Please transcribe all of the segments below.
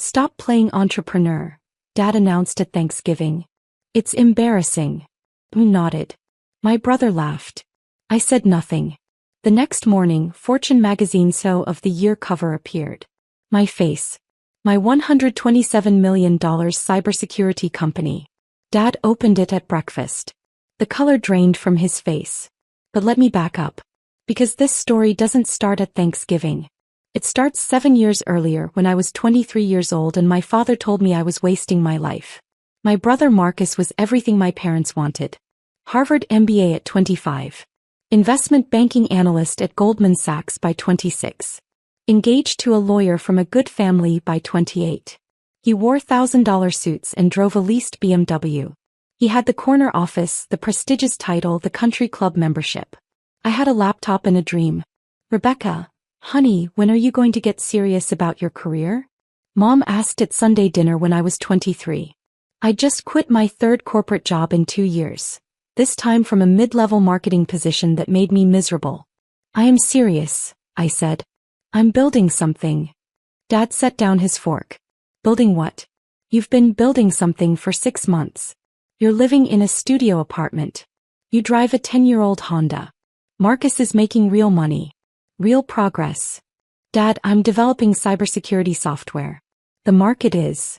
Stop playing entrepreneur, Dad announced at Thanksgiving. It's embarrassing. I nodded. My brother laughed. I said nothing. The next morning, Fortune magazine SEO of the Year cover appeared. My face. My $127 million cybersecurity company. Dad opened it at breakfast. The color drained from his face. But let me back up. Because this story doesn't start at Thanksgiving. It starts 7 years earlier when I was 23 years old and my father told me I was wasting my life. My brother Marcus was everything my parents wanted. Harvard MBA at 25. Investment banking analyst at Goldman Sachs by 26. Engaged to a lawyer from a good family by 28. He wore $1,000 suits and drove a leased BMW. He had the corner office, the prestigious title, the country club membership. I had a laptop and a dream. Rebecca, honey, when are you going to get serious about your career? Mom asked at Sunday dinner when I was 23. I just quit my third corporate job in 2 years. This time from a mid-level marketing position that made me miserable. I am serious, I said. I'm building something. Dad set down his fork. Building what? You've been building something for 6 months. You're living in a studio apartment. You drive a 10-year-old Honda. Marcus is making real money. Real progress. Dad, I'm developing cybersecurity software. The market is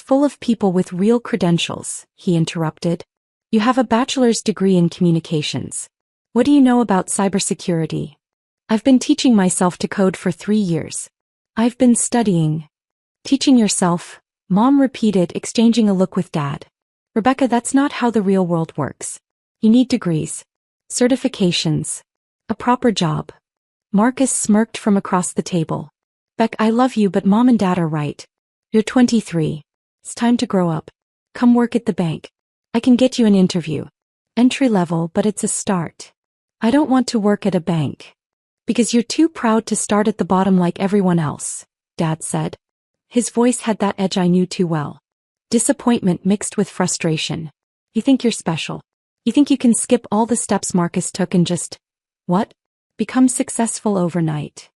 full of people with real credentials, he interrupted. You have a bachelor's degree in communications. What do you know about cybersecurity? I've been teaching myself to code for 3 years. I've been studying. Teaching yourself, Mom repeated, exchanging a look with Dad. Rebecca, that's not how the real world works. You need degrees, certifications, a proper job. Marcus smirked from across the table. Beck, I love you, but Mom and Dad are right. You're 23. It's time to grow up. Come work at the bank. I can get you an interview. Entry level, but it's a start. I don't want to work at a bank. Because you're too proud to start at the bottom like everyone else, Dad said. His voice had that edge I knew too well. Disappointment mixed with frustration. You think you're special. You think you can skip all the steps Marcus took and just, what? Become successful overnight.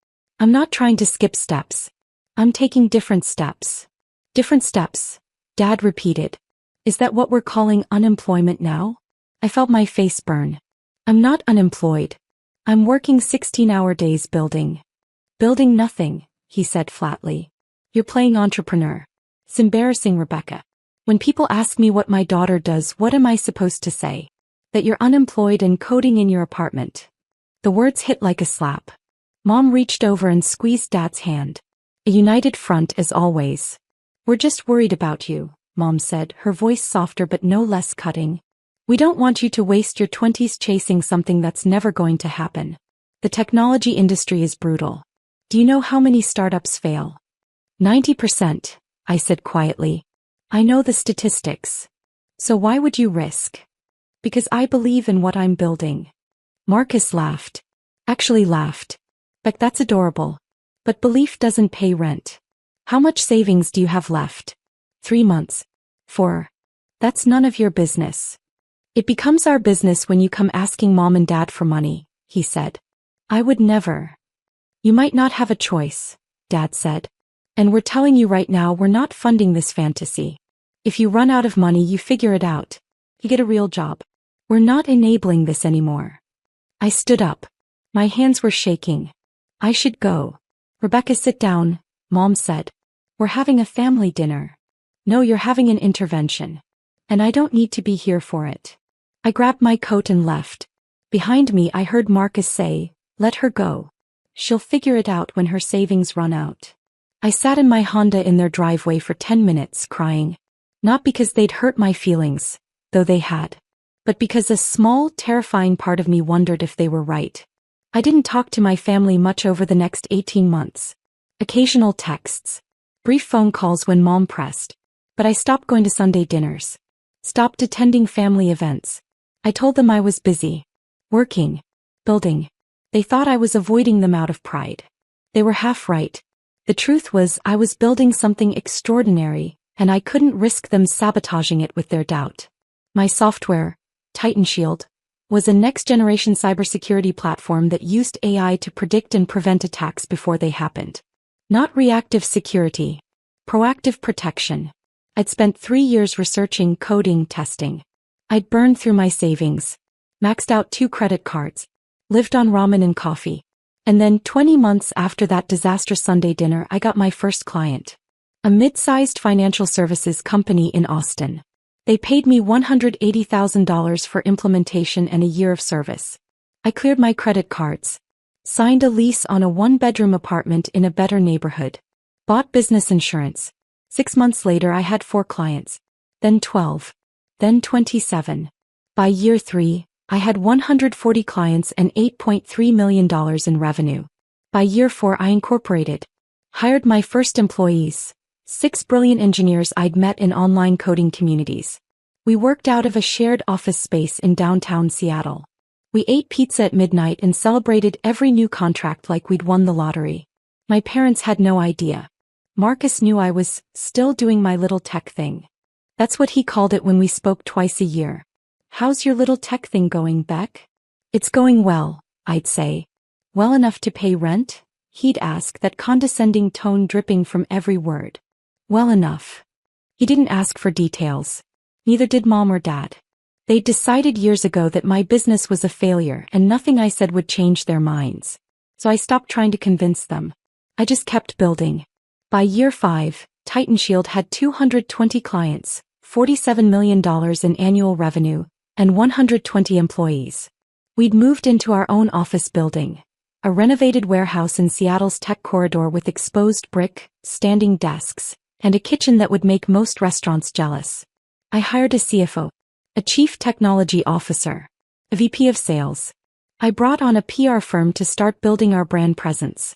I'm not trying to skip steps. I'm taking different steps. Different steps, Dad repeated. Is that what we're calling unemployment now? I felt my face burn. I'm not unemployed. I'm working 16-hour days building. Building nothing, he said flatly. You're playing entrepreneur. It's embarrassing, Rebecca. When people ask me what my daughter does, what am I supposed to say? That you're unemployed and coding in your apartment. The words hit like a slap. Mom reached over and squeezed Dad's hand. A united front as always. We're just worried about you, Mom said, her voice softer but no less cutting. We don't want you to waste your 20s chasing something that's never going to happen. The technology industry is brutal. Do you know how many startups fail? 90%, I said quietly. I know the statistics. So why would you risk? Because I believe in what I'm building. Marcus laughed. Actually laughed. Beck, that's adorable. But belief doesn't pay rent. How much savings do you have left? 3 months. 4. That's none of your business. It becomes our business when you come asking Mom and Dad for money, he said. I would never. You might not have a choice, Dad said. And we're telling you right now we're not funding this fantasy. If you run out of money, you figure it out. You get a real job. We're not enabling this anymore. I stood up. My hands were shaking. I should go. Rebecca, sit down, Mom said. We're having a family dinner. No, you're having an intervention. And I don't need to be here for it. I grabbed my coat and left. Behind me I heard Marcus say, let her go. She'll figure it out when her savings run out. I sat in my Honda in their driveway for 10 minutes crying. Not because they'd hurt my feelings, though they had. But because a small, terrifying part of me wondered if they were right. I didn't talk to my family much over the next 18 months. Occasional texts. Brief phone calls when Mom pressed. But I stopped going to Sunday dinners. Stopped attending family events. I told them I was busy. Working. Building. They thought I was avoiding them out of pride. They were half right. The truth was I was building something extraordinary, and I couldn't risk them sabotaging it with their doubt. My software, Titan Shield, was a next-generation cybersecurity platform that used AI to predict and prevent attacks before they happened. Not reactive security, Proactive protection. I'd spent 3 years researching, coding, testing. I'd burned through my savings, maxed out 2 credit cards, lived on ramen and coffee. And then 20 months after that disastrous Sunday dinner, I got my first client. A mid-sized financial services company in Austin. They paid me $180,000 for implementation and a year of service. I cleared my credit cards, signed a lease on a 1-bedroom apartment in a better neighborhood, bought business insurance. 6 months later I had 4 clients, then 12, then 27. By year 3, I had 140 clients and $8.3 million in revenue. By year 4 I incorporated, hired my first employees, 6 brilliant engineers I'd met in online coding communities. We worked out of a shared office space in downtown Seattle. We ate pizza at midnight and celebrated every new contract like we'd won the lottery. My parents had no idea. Marcus knew I was still doing my little tech thing. That's what he called it when we spoke twice a year. "How's your little tech thing going, Beck?" "It's going well," I'd say. "Well enough to pay rent?" He'd ask, that condescending tone dripping from every word. Well enough. He didn't ask for details. Neither did Mom or Dad. They'd decided years ago that my business was a failure and nothing I said would change their minds. So I stopped trying to convince them. I just kept building. By year 5, TitanShield had 220 clients, $47 million in annual revenue, and 120 employees. We'd moved into our own office building, a renovated warehouse in Seattle's tech corridor with exposed brick, standing desks, and a kitchen that would make most restaurants jealous. I hired a CFO, a chief technology officer, a VP of sales. I brought on a PR firm to start building our brand presence.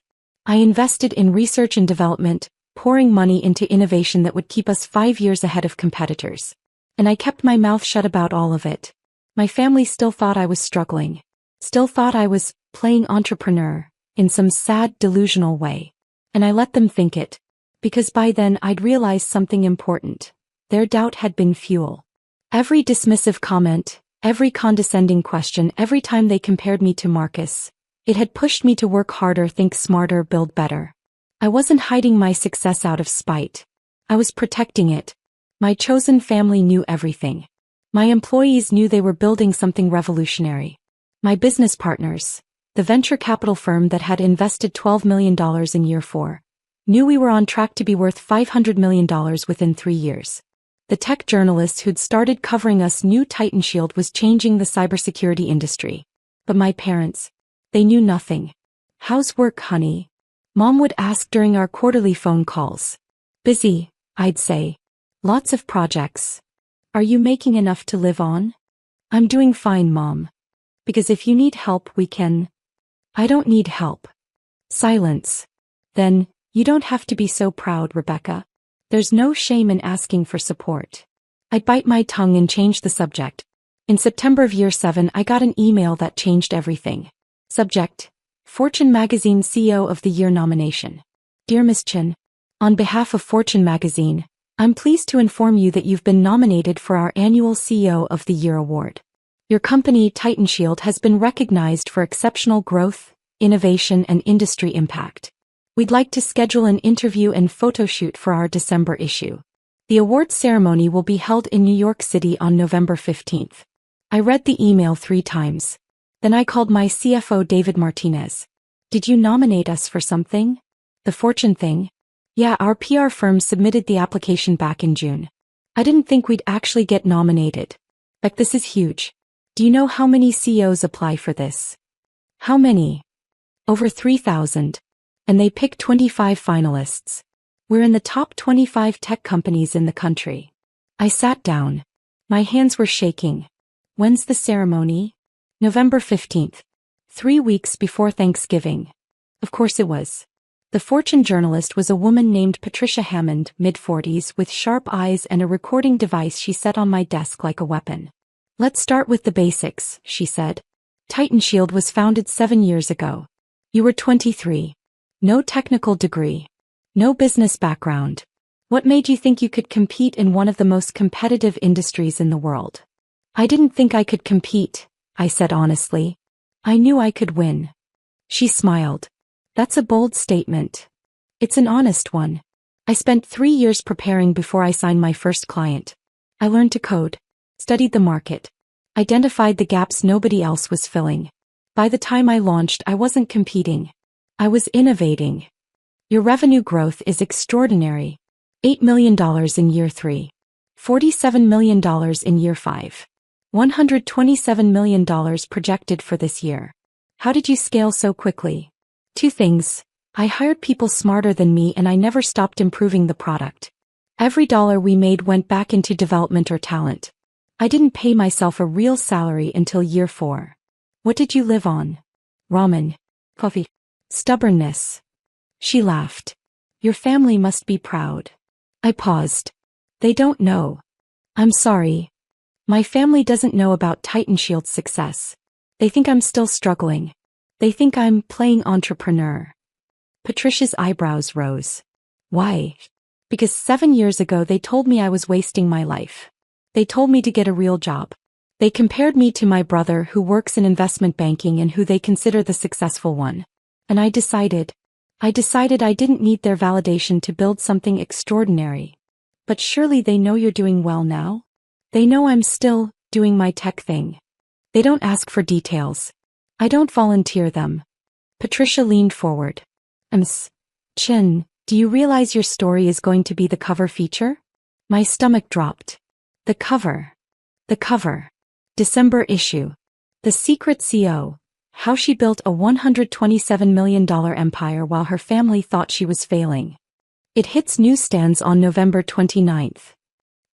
I invested in research and development, pouring money into innovation that would keep us 5 years ahead of competitors. And I kept my mouth shut about all of it. My family still thought I was struggling. Still thought I was playing entrepreneur, in some sad, delusional way. And I let them think it. Because by then I'd realized something important. Their doubt had been fuel. Every dismissive comment, every condescending question, every time they compared me to Marcus, it had pushed me to work harder, think smarter, build better. I wasn't hiding my success out of spite. I was protecting it. My chosen family knew everything. My employees knew they were building something revolutionary. My business partners, the venture capital firm that had invested $12 million in year 4, knew we were on track to be worth $500 million within 3 years. The tech journalist who'd started covering us knew TitanShield was changing the cybersecurity industry. But my parents, they knew nothing. "How's work, honey?" Mom would ask during our quarterly phone calls. "Busy," I'd say. "Lots of projects." "Are you making enough to live on?" "I'm doing fine, Mom. Because if you need help, we can." "I don't need help." Silence. "Then, you don't have to be so proud, Rebecca. There's no shame in asking for support." I'd bite my tongue and change the subject. In September of year 7, I got an email that changed everything. Subject: Fortune Magazine CEO of the Year nomination. "Dear Ms. Chen, on behalf of Fortune Magazine, I'm pleased to inform you that you've been nominated for our annual CEO of the Year award. Your company, TitanShield, has been recognized for exceptional growth, innovation, and industry impact. We'd like to schedule an interview and photo shoot for our December issue. The awards ceremony will be held in New York City on November 15th. I read the email 3 times. Then I called my CFO David Martinez. "Did you nominate us for something? The Fortune thing?" "Yeah, our PR firm submitted the application back in June. I didn't think we'd actually get nominated. Like, this is huge. Do you know how many CEOs apply for this?" "How many?" "Over 3,000. And they pick 25 finalists. We're in the top 25 tech companies in the country." I sat down. My hands were shaking. "When's the ceremony?" "November 15th. 3 weeks before Thanksgiving." Of course it was. The Fortune journalist was a woman named Patricia Hammond, mid-40s, with sharp eyes and a recording device she set on my desk like a weapon. "Let's start with the basics," she said. "TitanShield was founded 7 years ago. You were 23. No technical degree. No business background. What made you think you could compete in one of the most competitive industries in the world?" "I didn't think I could compete," I said honestly. "I knew I could win." She smiled. "That's a bold statement." "It's an honest one. I spent 3 years preparing before I signed my first client. I learned to code, studied the market, identified the gaps nobody else was filling. By the time I launched, I wasn't competing. I was innovating. Your revenue growth is extraordinary. $8 million in year 3. $47 million in year 5. $127 million projected for this year. How did you scale so quickly? 2 things. I hired people smarter than me and I never stopped improving the product. Every dollar we made went back into development or talent. I didn't pay myself a real salary until year 4. What did you live on? Ramen. Coffee. Stubbornness. She laughed. Your family must be proud. I paused. They don't know. I'm sorry. My family doesn't know about TitanShield's success. They think I'm still struggling. They think I'm playing entrepreneur. Patricia's eyebrows rose. Why? Because 7 years ago they told me I was wasting my life. They told me to get a real job. They compared me to my brother who works in investment banking and who they consider the successful one. And I decided I didn't need their validation to build something extraordinary. But surely they know you're doing well now? They know I'm still doing my tech thing. They don't ask for details. I don't volunteer them. Patricia leaned forward. Chin, do you realize your story is going to be the cover feature? My stomach dropped. The cover. December issue. The Secret CO. How she built a $127 million empire while her family thought she was failing. It hits newsstands on November 29th.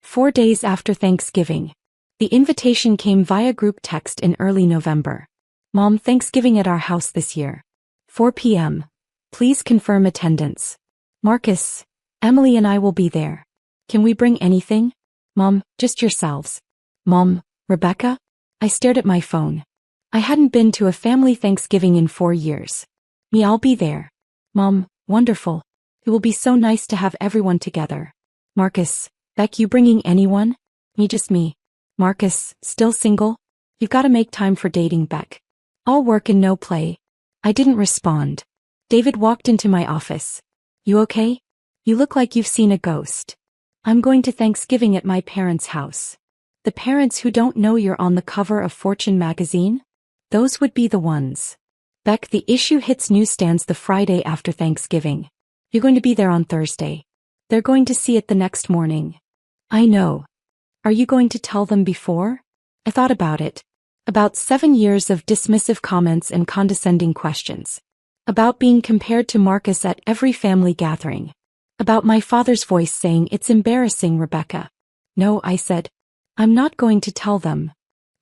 4 days after Thanksgiving. The invitation came via group text in early November. Mom, Thanksgiving at our house this year. 4 p.m. Please confirm attendance. Marcus, Emily and I will be there. Can we bring anything? Mom, just yourselves. Mom, Rebecca? I stared at my phone. I hadn't been to a family Thanksgiving in 4 years. Me, I'll be there. Mom, wonderful. It will be so nice to have everyone together. Marcus, Beck, you bringing anyone? Me, just me. Marcus, still single? You've got to make time for dating, Beck. All work and no play. I didn't respond. David walked into my office. You okay? You look like you've seen a ghost. I'm going to Thanksgiving at my parents' house. The parents who don't know you're on the cover of Fortune magazine? Those would be the ones. Beck, the issue hits newsstands the Friday after Thanksgiving. You're going to be there on Thursday. They're going to see it the next morning. I know. Are you going to tell them before? I thought about it. About 7 years of dismissive comments and condescending questions. About being compared to Marcus at every family gathering. About my father's voice saying, "It's embarrassing, Rebecca." No, I said. I'm not going to tell them.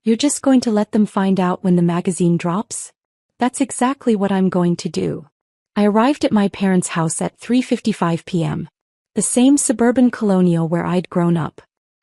You're just going to let them find out when the magazine drops? That's exactly what I'm going to do. I arrived at my parents' house at 3:55 p.m. The same suburban colonial where I'd grown up.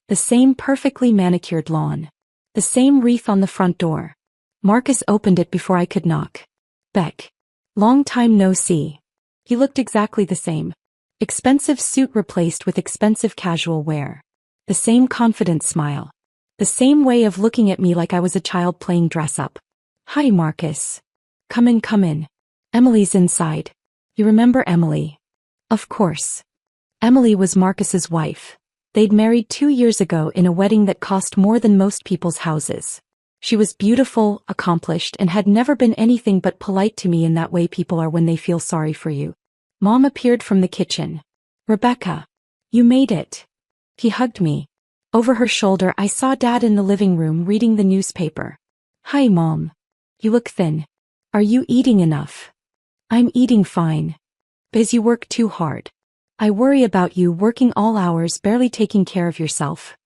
The same perfectly manicured lawn. The same wreath on the front door. Marcus opened it before I could knock. Beck. Long time no see. He looked exactly the same. Expensive suit replaced with expensive casual wear. The same confident smile. The same way of looking at me like I was a child playing dress-up. Hi, Marcus. Come in. Emily's inside. You remember Emily? Of course. Emily was Marcus's wife. They'd married 2 years ago in a wedding that cost more than most people's houses. She was beautiful, accomplished, and had never been anything but polite to me in that way people are when they feel sorry for you. Mom appeared from the kitchen. Rebecca. You made it. He hugged me. Over her shoulder I saw Dad in the living room reading the newspaper. Hi, Mom. You look thin. Are you eating enough? I'm eating fine. Because you work too hard. I worry about you working all hours barely taking care of yourself.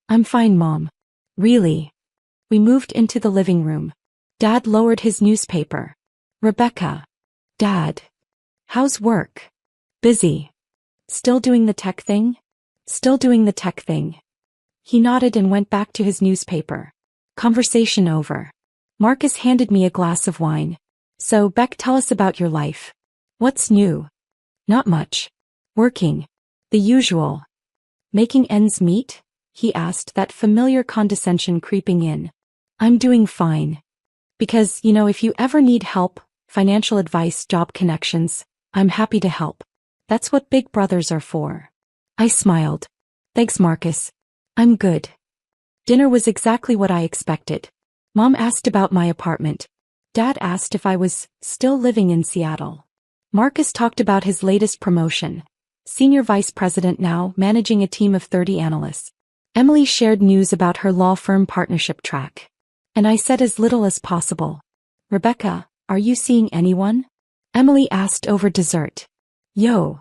I'm fine, Mom. Really? We moved into the living room. Dad lowered his newspaper. Rebecca. Dad. How's work? Busy. Still doing the tech thing? Still doing the tech thing. He nodded and went back to his newspaper. Conversation over. Marcus handed me a glass of wine. So, Beck, tell us about your life. What's new? Not much. Working. The usual. Making ends meet? He asked, that familiar condescension creeping in. I'm doing fine. Because, if you ever need help, financial advice, job connections, I'm happy to help. That's what big brothers are for. I smiled. Thanks, Marcus. I'm good. Dinner was exactly what I expected. Mom asked about my apartment. Dad asked if I was still living in Seattle. Marcus talked about his latest promotion. Senior vice president now, managing a team of 30 analysts. Emily shared news about her law firm partnership track. And I said as little as possible. Rebecca, are you seeing anyone? Emily asked over dessert. Yo.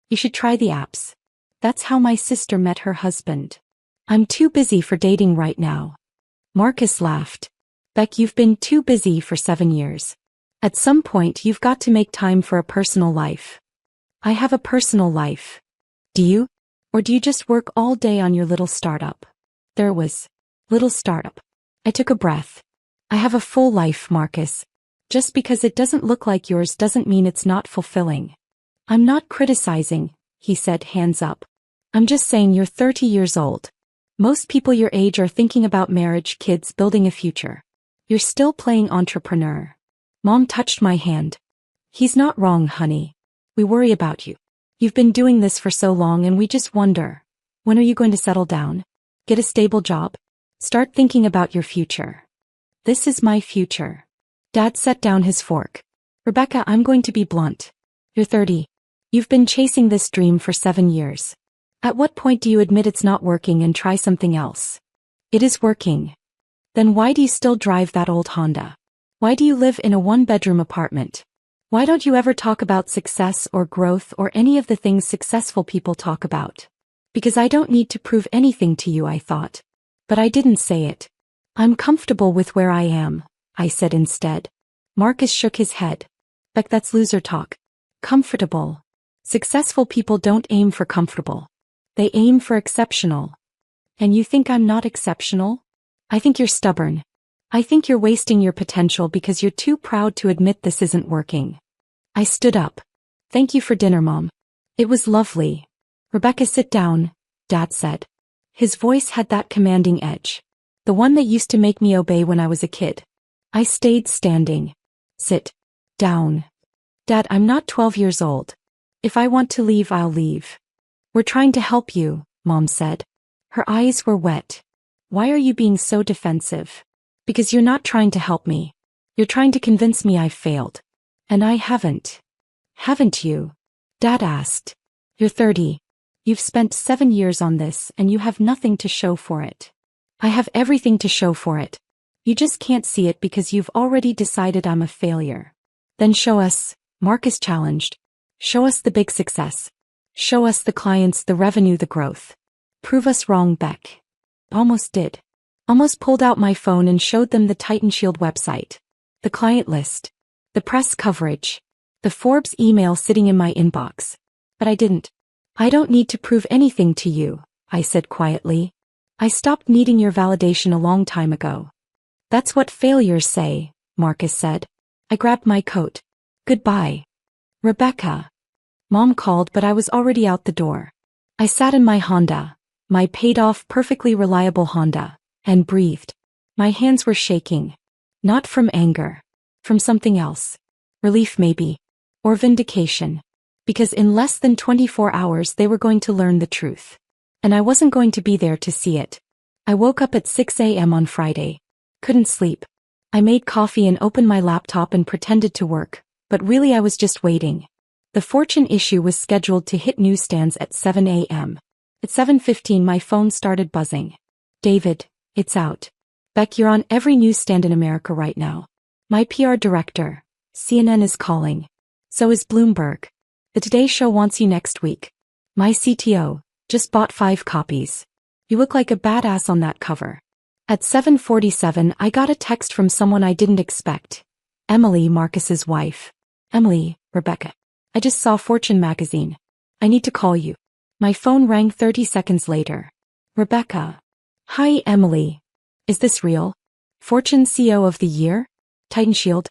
You should try the apps. That's how my sister met her husband. I'm too busy for dating right now. Marcus laughed. Beck, you've been too busy for 7 years. At some point you've got to make time for a personal life. I have a personal life. Do you? Or do you just work all day on your little startup? There it was. Little startup. I took a breath. I have a full life, Marcus. Just because it doesn't look like yours doesn't mean it's not fulfilling. I'm not criticizing, he said, hands up. I'm just saying you're 30 years old. Most people your age are thinking about marriage, kids, building a future. You're still playing entrepreneur. Mom touched my hand. He's not wrong, honey. We worry about you. You've been doing this for so long and we just wonder, when are you going to settle down? Get a stable job? Start thinking about your future. This is my future. Dad set down his fork. Rebecca, I'm going to be blunt. You're 30. You've been chasing this dream for 7 years. At what point do you admit it's not working and try something else? It is working. Then why do you still drive that old Honda? Why do you live in a 1-bedroom apartment? Why don't you ever talk about success or growth or any of the things successful people talk about? Because I don't need to prove anything to you, I thought. But I didn't say it. I'm comfortable with where I am, I said instead. Marcus shook his head. Beck, that's loser talk. Comfortable. Successful people don't aim for comfortable. They aim for exceptional. And you think I'm not exceptional? I think you're stubborn. I think you're wasting your potential because you're too proud to admit this isn't working. I stood up. Thank you for dinner, Mom. It was lovely. Rebecca, sit down, Dad said. His voice had that commanding edge. The one that used to make me obey when I was a kid. I stayed standing. Sit down. Dad, I'm not 12 years old. If I want to leave, I'll leave. We're trying to help you, Mom said. Her eyes were wet. Why are you being so defensive? Because you're not trying to help me. You're trying to convince me I've failed. And I haven't. Haven't you? Dad asked. You're 30. You've spent 7 years on this and you have nothing to show for it. I have everything to show for it. You just can't see it because you've already decided I'm a failure. Then show us, Marcus challenged. Show us the big success. Show us the clients, the revenue, the growth. Prove us wrong, Beck. Almost did. Almost pulled out my phone and showed them the Titan Shield website. The client list. The press coverage. The Forbes email sitting in my inbox. But I didn't. I don't need to prove anything to you, I said quietly. I stopped needing your validation a long time ago. That's what failures say, Marcus said. I grabbed my coat. Goodbye. Rebecca. Mom called, but I was already out the door. I sat in my Honda, my paid-off, perfectly reliable Honda, and breathed. My hands were shaking. Not from anger. From something else. Relief maybe. Or vindication. Because in less than 24 hours they were going to learn the truth. And I wasn't going to be there to see it. I woke up at 6 a.m. on Friday. Couldn't sleep. I made coffee and opened my laptop and pretended to work, but really I was just waiting. The Fortune issue was scheduled to hit newsstands at 7 a.m. At 7:15 my phone started buzzing. David, it's out. Beck, you're on every newsstand in America right now. My PR director, CNN, is calling. So is Bloomberg. The Today Show wants you next week. My CTO just bought 5 copies. You look like a badass on that cover. At 7:47 I got a text from someone I didn't expect. Emily, Marcus's wife. Emily, Rebecca. I just saw Fortune magazine. I need to call you. My phone rang 30 seconds later. Rebecca. Hi, Emily. Is this real? Fortune CEO of the Year? Titan Shield?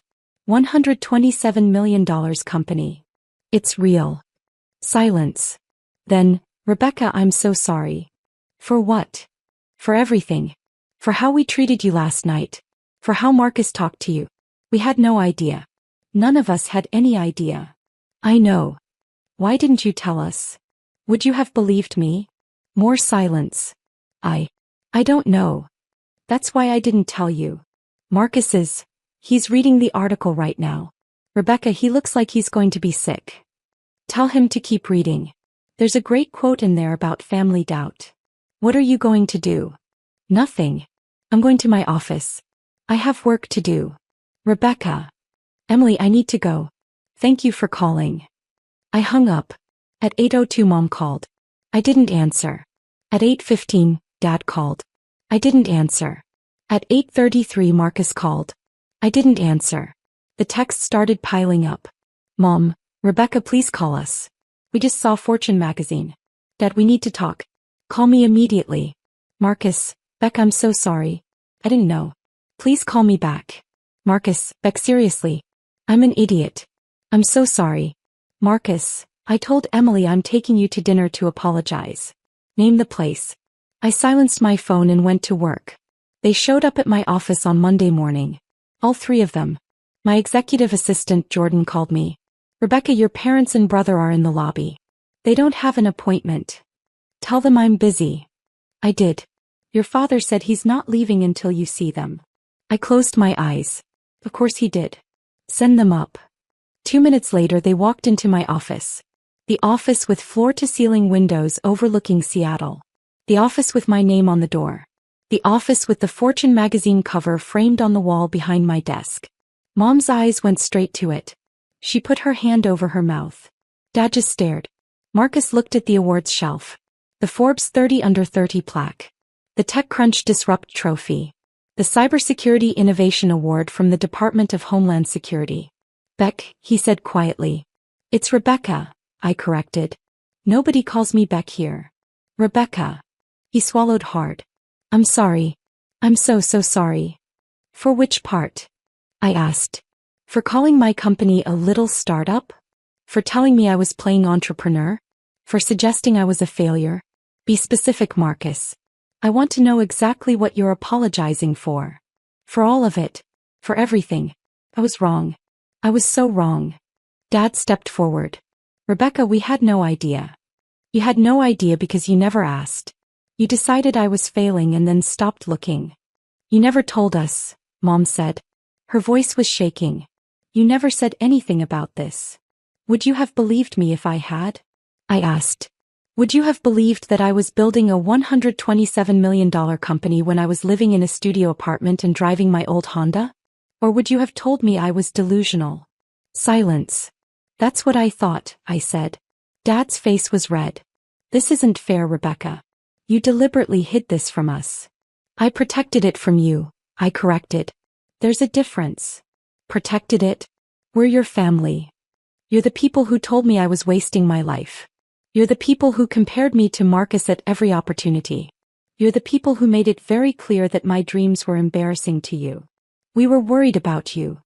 $127 million company. It's real. Silence. Then, Rebecca, I'm so sorry. For what? For everything. For how we treated you last night. For how Marcus talked to you. We had no idea. None of us had any idea. I know. Why didn't you tell us? Would you have believed me? More silence. I don't know. That's why I didn't tell you. He's reading the article right now. Rebecca, he looks like he's going to be sick. Tell him to keep reading. There's a great quote in there about family doubt. What are you going to do? Nothing. I'm going to my office. I have work to do. Rebecca. Emily, I need to go. Thank you for calling. I hung up. At 8:02 Mom called. I didn't answer. At 8:15, Dad called. I didn't answer. At 8:33 Marcus called. I didn't answer. The texts started piling up. Mom, Rebecca, please call us. We just saw Fortune magazine. Dad, we need to talk. Call me immediately. Marcus, Beck, I'm so sorry. I didn't know. Please call me back. Marcus, Beck, seriously. I'm an idiot. I'm so sorry. Marcus, I told Emily I'm taking you to dinner to apologize. Name the place. I silenced my phone and went to work. They showed up at my office on Monday morning. All three of them. My executive assistant Jordan called me. Rebecca, your parents and brother are in the lobby. They don't have an appointment. Tell them I'm busy. I did. Your father said he's not leaving until you see them. I closed my eyes. Of course he did. Send them up. 2 minutes later they walked into my office. The office with floor-to-ceiling windows overlooking Seattle. The office with my name on the door. The office with the Fortune magazine cover framed on the wall behind my desk. Mom's eyes went straight to it. She put her hand over her mouth. Dad just stared. Marcus looked at the awards shelf. The Forbes 30 Under 30 plaque. The TechCrunch Disrupt Trophy. The Cybersecurity Innovation Award from the Department of Homeland Security. Beck, he said quietly. It's Rebecca, I corrected. Nobody calls me Beck here. Rebecca. He swallowed hard. I'm sorry. I'm so sorry. For which part? I asked. For calling my company a little startup? For telling me I was playing entrepreneur? For suggesting I was a failure? Be specific, Marcus. I want to know exactly what you're apologizing for. For all of it. For everything. I was wrong. I was so wrong. Dad stepped forward. Rebecca, we had no idea. You had no idea because you never asked. You decided I was failing and then stopped looking. You never told us, Mom said. Her voice was shaking. You never said anything about this. Would you have believed me if I had? I asked. Would you have believed that I was building a $127 million company when I was living in a studio apartment and driving my old Honda? Or would you have told me I was delusional? Silence. That's what I thought, I said. Dad's face was red. This isn't fair, Rebecca. You deliberately hid this from us. I protected it from you, I corrected. There's a difference. Protected it? We're your family. You're the people who told me I was wasting my life. You're the people who compared me to Marcus at every opportunity. You're the people who made it very clear that my dreams were embarrassing to you. We were worried about you.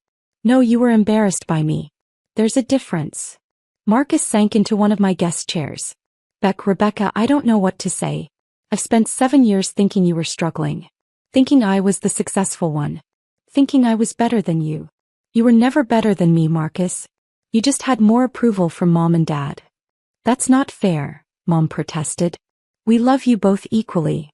No, you were embarrassed by me. There's a difference. Marcus sank into one of my guest chairs. Beck, Rebecca, I don't know what to say. I've spent 7 years thinking you were struggling. Thinking I was the successful one. Thinking I was better than you. You were never better than me, Marcus. You just had more approval from Mom and Dad. That's not fair, Mom protested. We love you both equally.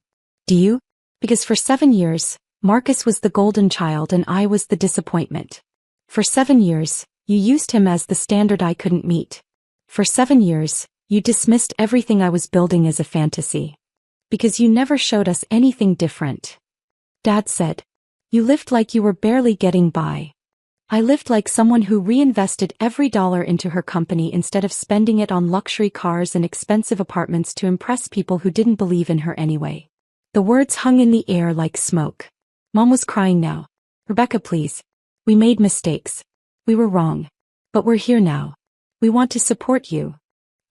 Do you? Because for 7 years, Marcus was the golden child and I was the disappointment. For 7 years, you used him as the standard I couldn't meet. For 7 years, you dismissed everything I was building as a fantasy. Because you never showed us anything different. Dad said. You lived like you were barely getting by. I lived like someone who reinvested every dollar into her company instead of spending it on luxury cars and expensive apartments to impress people who didn't believe in her anyway. The words hung in the air like smoke. Mom was crying now. Rebecca, please. We made mistakes. We were wrong. But we're here now. We want to support you.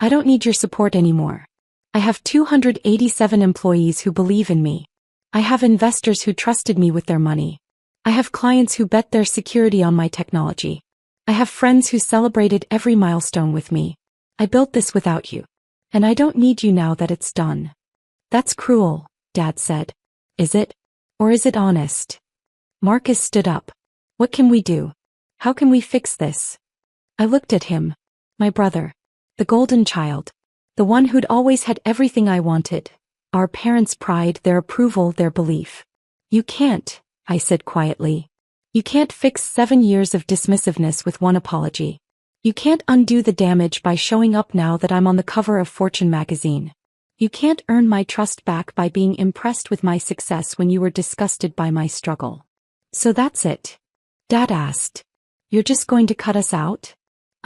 I don't need your support anymore. I have 287 employees who believe in me. I have investors who trusted me with their money. I have clients who bet their security on my technology. I have friends who celebrated every milestone with me. I built this without you. And I don't need you now that it's done. That's cruel, Dad said. Is it? Or is it honest? Marcus stood up. What can we do? How can we fix this? I looked at him. My brother. The golden child. The one who'd always had everything I wanted. Our parents' pride, their approval, their belief. You can't, I said quietly. You can't fix 7 years of dismissiveness with one apology. You can't undo the damage by showing up now that I'm on the cover of Fortune magazine. You can't earn my trust back by being impressed with my success when you were disgusted by my struggle. So that's it? Dad asked. You're just going to cut us out?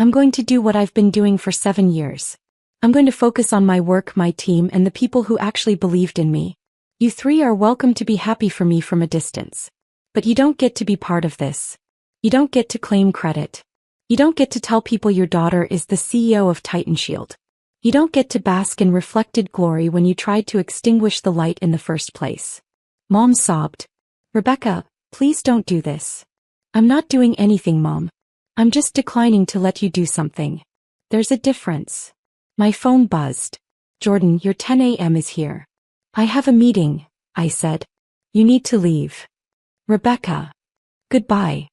I'm going to do what I've been doing for 7 years. I'm going to focus on my work, my team, and the people who actually believed in me. You three are welcome to be happy for me from a distance. But you don't get to be part of this. You don't get to claim credit. You don't get to tell people your daughter is the CEO of Titan Shield. You don't get to bask in reflected glory when you tried to extinguish the light in the first place. Mom sobbed. Rebecca, please don't do this. I'm not doing anything, Mom. I'm just declining to let you do something. There's a difference. My phone buzzed. Jordan, your 10 a.m. is here. I have a meeting, I said. You need to leave. Rebecca. Goodbye.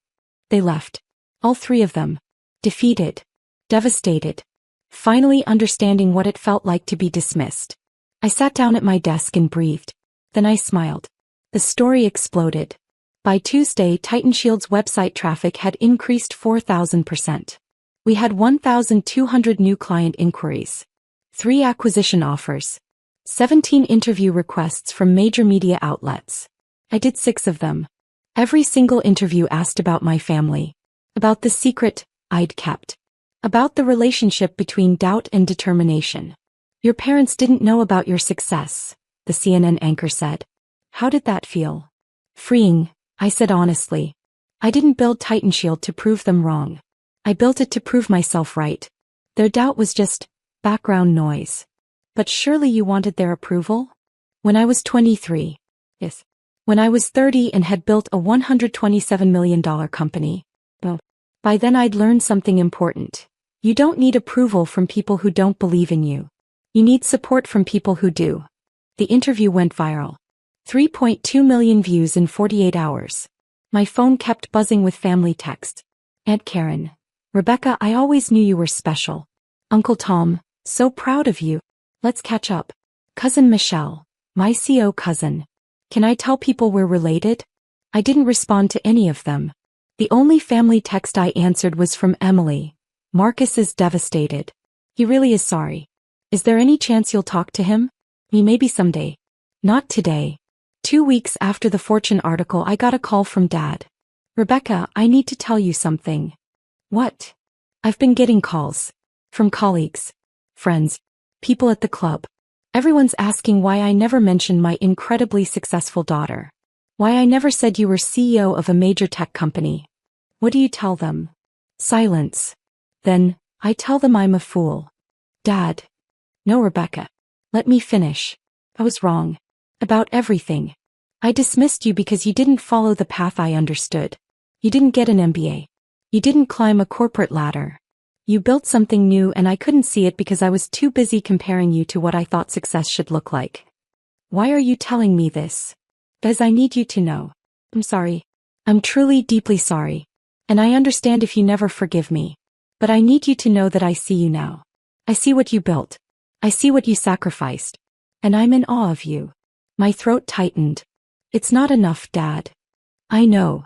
They left. All three of them. Defeated. Devastated. Finally understanding what it felt like to be dismissed. I sat down at my desk and breathed. Then I smiled. The story exploded. By Tuesday, Titan Shield's website traffic had increased 4,000%. We had 1,200 new client inquiries. 3 acquisition offers. 17 interview requests from major media outlets. I did 6 of them. Every single interview asked about my family. About the secret I'd kept. About the relationship between doubt and determination. Your parents didn't know about your success, the CNN anchor said. How did that feel? Freeing, I said honestly. I didn't build Titan Shield to prove them wrong. I built it to prove myself right. Their doubt was just background noise. But surely you wanted their approval? When I was 23. Yes. When I was 30 and had built a $127 million company. Well, by then I'd learned something important. You don't need approval from people who don't believe in you. You need support from people who do. The interview went viral. 3.2 million views in 48 hours. My phone kept buzzing with family texts. Aunt Karen. Rebecca, I always knew you were special. Uncle Tom, so proud of you. Let's catch up. Cousin Michelle. My CO cousin. Can I tell people we're related? I didn't respond to any of them. The only family text I answered was from Emily. Marcus is devastated. He really is sorry. Is there any chance you'll talk to him? Maybe someday. Not today. 2 weeks after the Fortune article, I got a call from Dad. Rebecca, I need to tell you something. What? I've been getting calls. From colleagues. Friends. People at the club. Everyone's asking why I never mentioned my incredibly successful daughter. Why I never said you were CEO of a major tech company. What do you tell them? Silence. Then, I tell them I'm a fool. Dad. No, Rebecca. Let me finish. I was wrong. About everything. I dismissed you because you didn't follow the path I understood. You didn't get an MBA. You didn't climb a corporate ladder. You built something new and I couldn't see it because I was too busy comparing you to what I thought success should look like. Why are you telling me this? Because I need you to know. I'm sorry. I'm truly deeply sorry. And I understand if you never forgive me. But I need you to know that I see you now. I see what you built. I see what you sacrificed. And I'm in awe of you. My throat tightened. It's not enough, Dad. I know.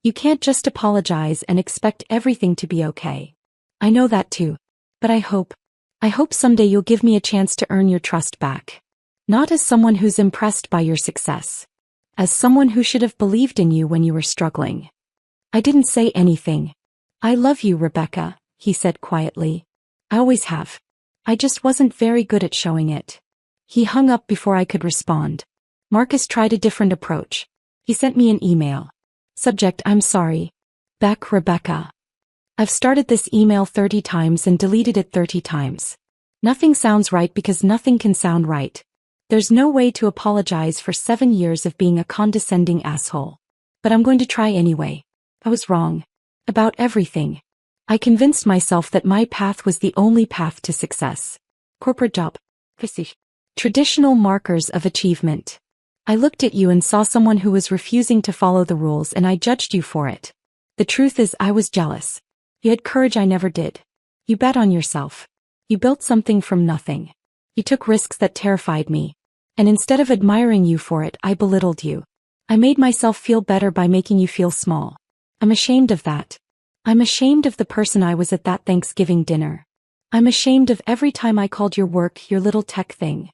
You can't just apologize and expect everything to be okay. I know that too. But I hope someday you'll give me a chance to earn your trust back. Not as someone who's impressed by your success. As someone who should have believed in you when you were struggling. I didn't say anything. I love you, Rebecca, he said quietly. I always have. I just wasn't very good at showing it. He hung up before I could respond. Marcus tried a different approach. He sent me an email. Subject: I'm sorry. Beck, Rebecca. I've started this email 30 times and deleted it 30 times. Nothing sounds right because nothing can sound right. There's no way to apologize for 7 years of being a condescending asshole. But I'm going to try anyway. I was wrong. About everything. I convinced myself that my path was the only path to success. Corporate job. Traditional markers of achievement. I looked at you and saw someone who was refusing to follow the rules and I judged you for it. The truth is I was jealous. You had courage I never did. You bet on yourself. You built something from nothing. You took risks that terrified me. And instead of admiring you for it, I belittled you. I made myself feel better by making you feel small. I'm ashamed of that. I'm ashamed of the person I was at that Thanksgiving dinner. I'm ashamed of every time I called your work your little tech thing.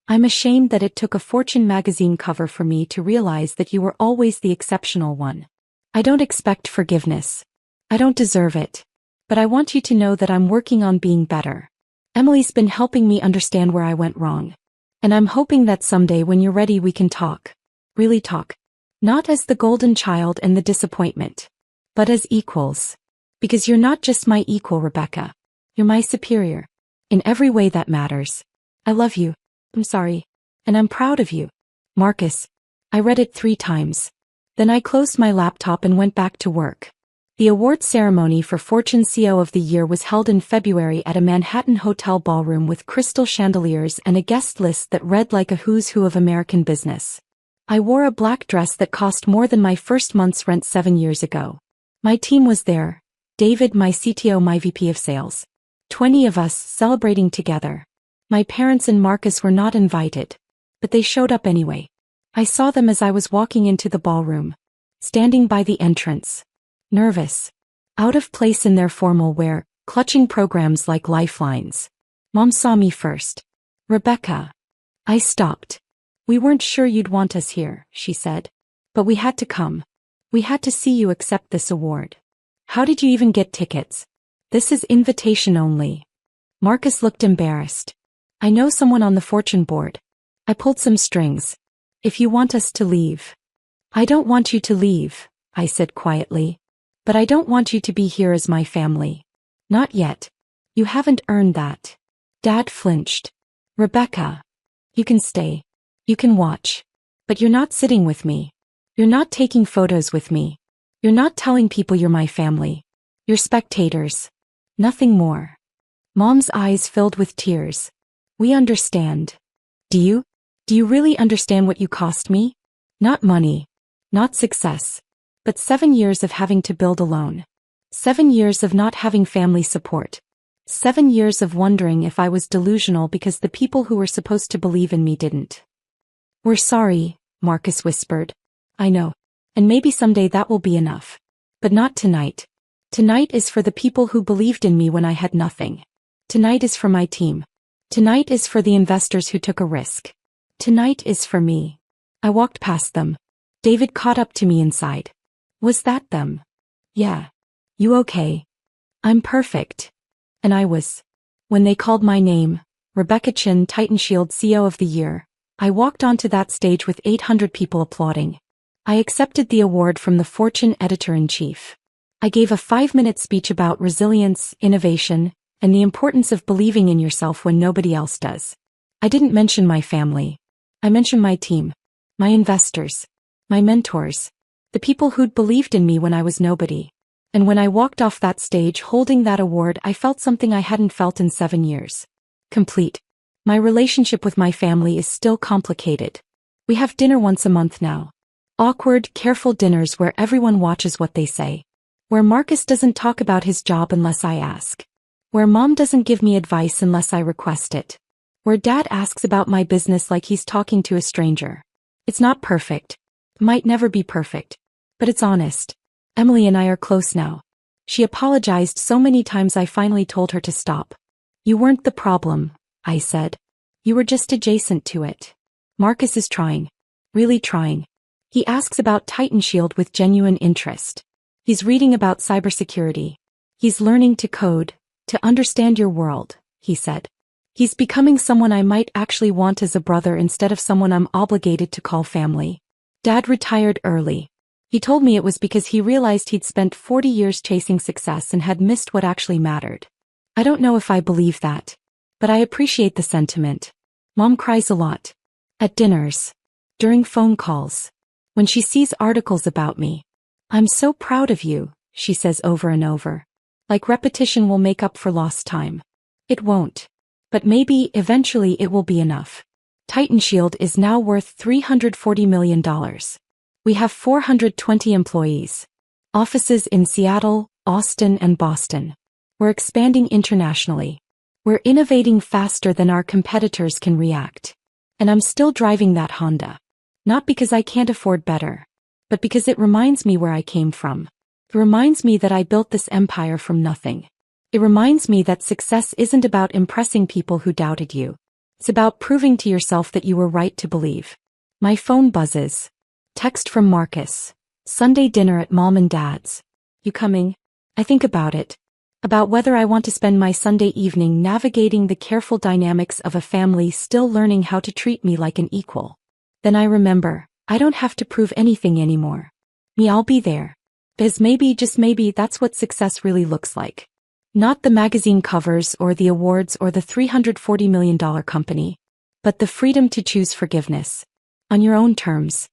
I'm ashamed that it took a Fortune magazine cover for me to realize that you were always the exceptional one. I don't expect forgiveness. I don't deserve it. But I want you to know that I'm working on being better. Emily's been helping me understand where I went wrong. And I'm hoping that someday when you're ready we can talk. Really talk. Not as the golden child and the disappointment. But as equals. Because you're not just my equal, Rebecca. You're my superior. In every way that matters. I love you. I'm sorry. And I'm proud of you. Marcus. I read it 3 times. Then I closed my laptop and went back to work. The award ceremony for Fortune CEO of the Year was held in February at a Manhattan hotel ballroom with crystal chandeliers and a guest list that read like a who's who of American business. I wore a black dress that cost more than my first month's rent 7 years ago. My team was there. David, my CTO, my VP of sales. 20 of us celebrating together. My parents and Marcus were not invited. But they showed up anyway. I saw them as I was walking into the ballroom. Standing by the entrance. Nervous. Out of place in their formal wear, clutching programs like lifelines. Mom saw me first. Rebecca. I stopped. We weren't sure you'd want us here, she said. But we had to come. We had to see you accept this award. How did you even get tickets? This is invitation only. Marcus looked embarrassed. I know someone on the Fortune board. I pulled some strings. If you want us to leave. I don't want you to leave, I said quietly. But I don't want you to be here as my family. Not yet. You haven't earned that. Dad flinched. Rebecca. You can stay. You can watch. But you're not sitting with me. You're not taking photos with me. You're not telling people you're my family. You're spectators. Nothing more. Mom's eyes filled with tears. We understand. Do you? Do you really understand what you cost me? Not money. Not success. But 7 years of having to build alone. 7 years of not having family support. 7 years of wondering if I was delusional because the people who were supposed to believe in me didn't. We're sorry, Marcus whispered. I know. And maybe someday that will be enough. But not tonight. Tonight is for the people who believed in me when I had nothing. Tonight is for my team. Tonight is for the investors who took a risk. Tonight is for me. I walked past them. David caught up to me inside. Was that them? Yeah. You okay? I'm perfect. And I was. When they called my name, Rebecca Chin, TitanShield CEO of the Year, I walked onto that stage with 800 people applauding. I accepted the award from the Fortune editor-in-chief. I gave a 5-minute speech about resilience, innovation, and the importance of believing in yourself when nobody else does. I didn't mention my family. I mentioned my team, my investors, my mentors, the people who'd believed in me when I was nobody. And when I walked off that stage holding that award, I felt something I hadn't felt in 7 years. Complete. My relationship with my family is still complicated. We have dinner once a month now. Awkward, careful dinners where everyone watches what they say. Where Marcus doesn't talk about his job unless I ask. Where Mom doesn't give me advice unless I request it. Where Dad asks about my business like he's talking to a stranger. It's not perfect. Might never be perfect. But it's honest. Emily and I are close now. She apologized so many times I finally told her to stop. You weren't the problem, I said. You were just adjacent to it. Marcus is trying. Really trying. He asks about TitanShield with genuine interest. He's reading about cybersecurity. He's learning to code, to understand your world, he said. He's becoming someone I might actually want as a brother instead of someone I'm obligated to call family. Dad retired early. He told me it was because he realized he'd spent 40 years chasing success and had missed what actually mattered. I don't know if I believe that. But I appreciate the sentiment. Mom cries a lot. At dinners. During phone calls. When she sees articles about me. I'm so proud of you, she says over and over. Like repetition will make up for lost time. It won't. But maybe, eventually it will be enough. TitanShield is now worth $340 million. We have 420 employees. Offices in Seattle, Austin, and Boston. We're expanding internationally. We're innovating faster than our competitors can react. And I'm still driving that Honda. Not because I can't afford better, but because it reminds me where I came from. It reminds me that I built this empire from nothing. It reminds me that success isn't about impressing people who doubted you. It's about proving to yourself that you were right to believe. My phone buzzes. Text from Marcus. Sunday dinner at Mom and Dad's. You coming? I think about it. About whether I want to spend my Sunday evening navigating the careful dynamics of a family still learning how to treat me like an equal. Then I remember, I don't have to prove anything anymore. I'll be there. Because maybe, just maybe, that's what success really looks like. Not the magazine covers or the awards or the $340 million company, but the freedom to choose forgiveness. On your own terms.